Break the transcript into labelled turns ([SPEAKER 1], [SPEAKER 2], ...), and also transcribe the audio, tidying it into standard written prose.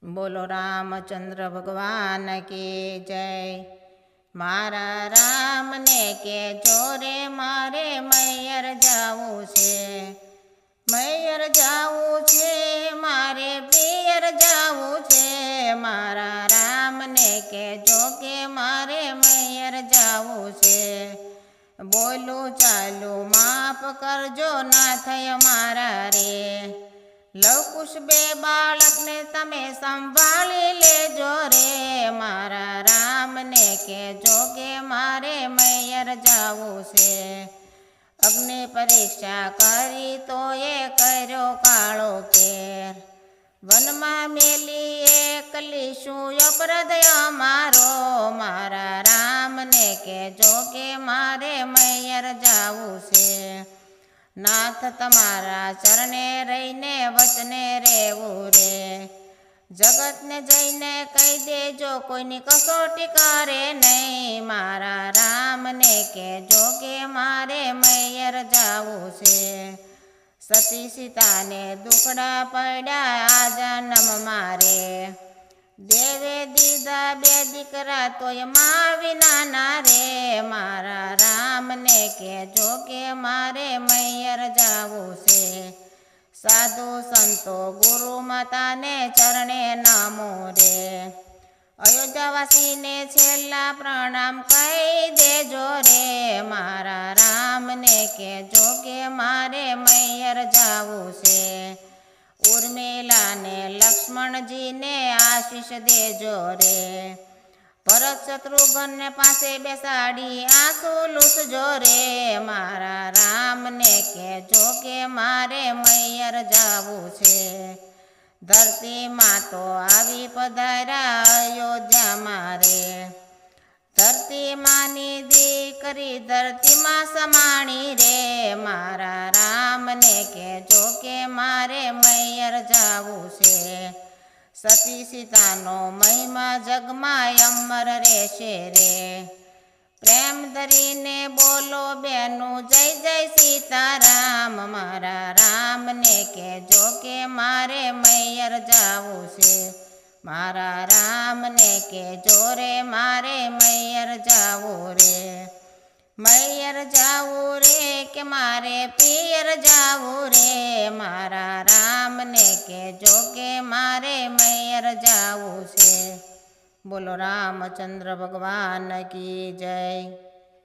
[SPEAKER 1] बोलो रामचंद्र भगवान की जय। मारा राम ने के जोरे मारे मैयर जावू छे, मैयर जावू छे, मारे पियर जावू छे। मारा राम ने के जोगे मारे मैयर जावू छे। बोलू चालू माफ करजो ना थय मारा रे। लवकुश बे बाळक ने तमे संभाળી लेजो रे। मारा राम ने के जोगे मारे मैयर जावू छे। अग्नि परीक्षा करी तो ये कर्यो काळो केर। वनमा मेली एकली शू अपराध अमारो। मारा राम ने के जोगे मारे मैयर जावू छे। नाथ तमारा चरणे रहीने वचने रेवू रे। जगत ने जईने कही देजो कोईनी कसोटी करे नहीं। मारा राम ने के जोगे मारे मैयर जावू छे। सती सीता ने दुखड़ा पड़ा आ जन्म मारे। देवे दीदा बे दीकरा तोय मां विना ना रे। मारा राम ने के जोगे मारे मैयर जावू छे। साधु संतो गुरु माता ने चरणे नमो रे। अयोध्यावासी ने छेल्ला प्रणाम कही देजो रे। मारा राम ने के जोगे मारे मैयर जावू छे। उर्मिला ने लक्ष्मण जी ने आशीष देजो रे। भरत शत्रुघ्न ने पासे बेसाड़ी आंसू लूसजो रे। मारा राम ने के जोगे मारे मैयर जावू छे। धरती मां तो आवी पधारा अयोध्या मारे। धरती मानी दीकरी धरती मां समाणी रे। मारा राम ने के जोगे मारे मैयर जावू छे। सती सीता नो महिमा जगमा अमर रेशे रे। प्रेम धरीने बोलो बेनू जय जय सीताराम। मारा राम ने के जोगे मारे मैयर जावू छे। मारा राम ने के जोरे मारे मैयर जावू रे। मैयर जावू रे के मारे पियर जावू रे। मारा राम ने के जोगे मारे मैयर जावू छे। बोलो रामचंद्र भगवान की जय।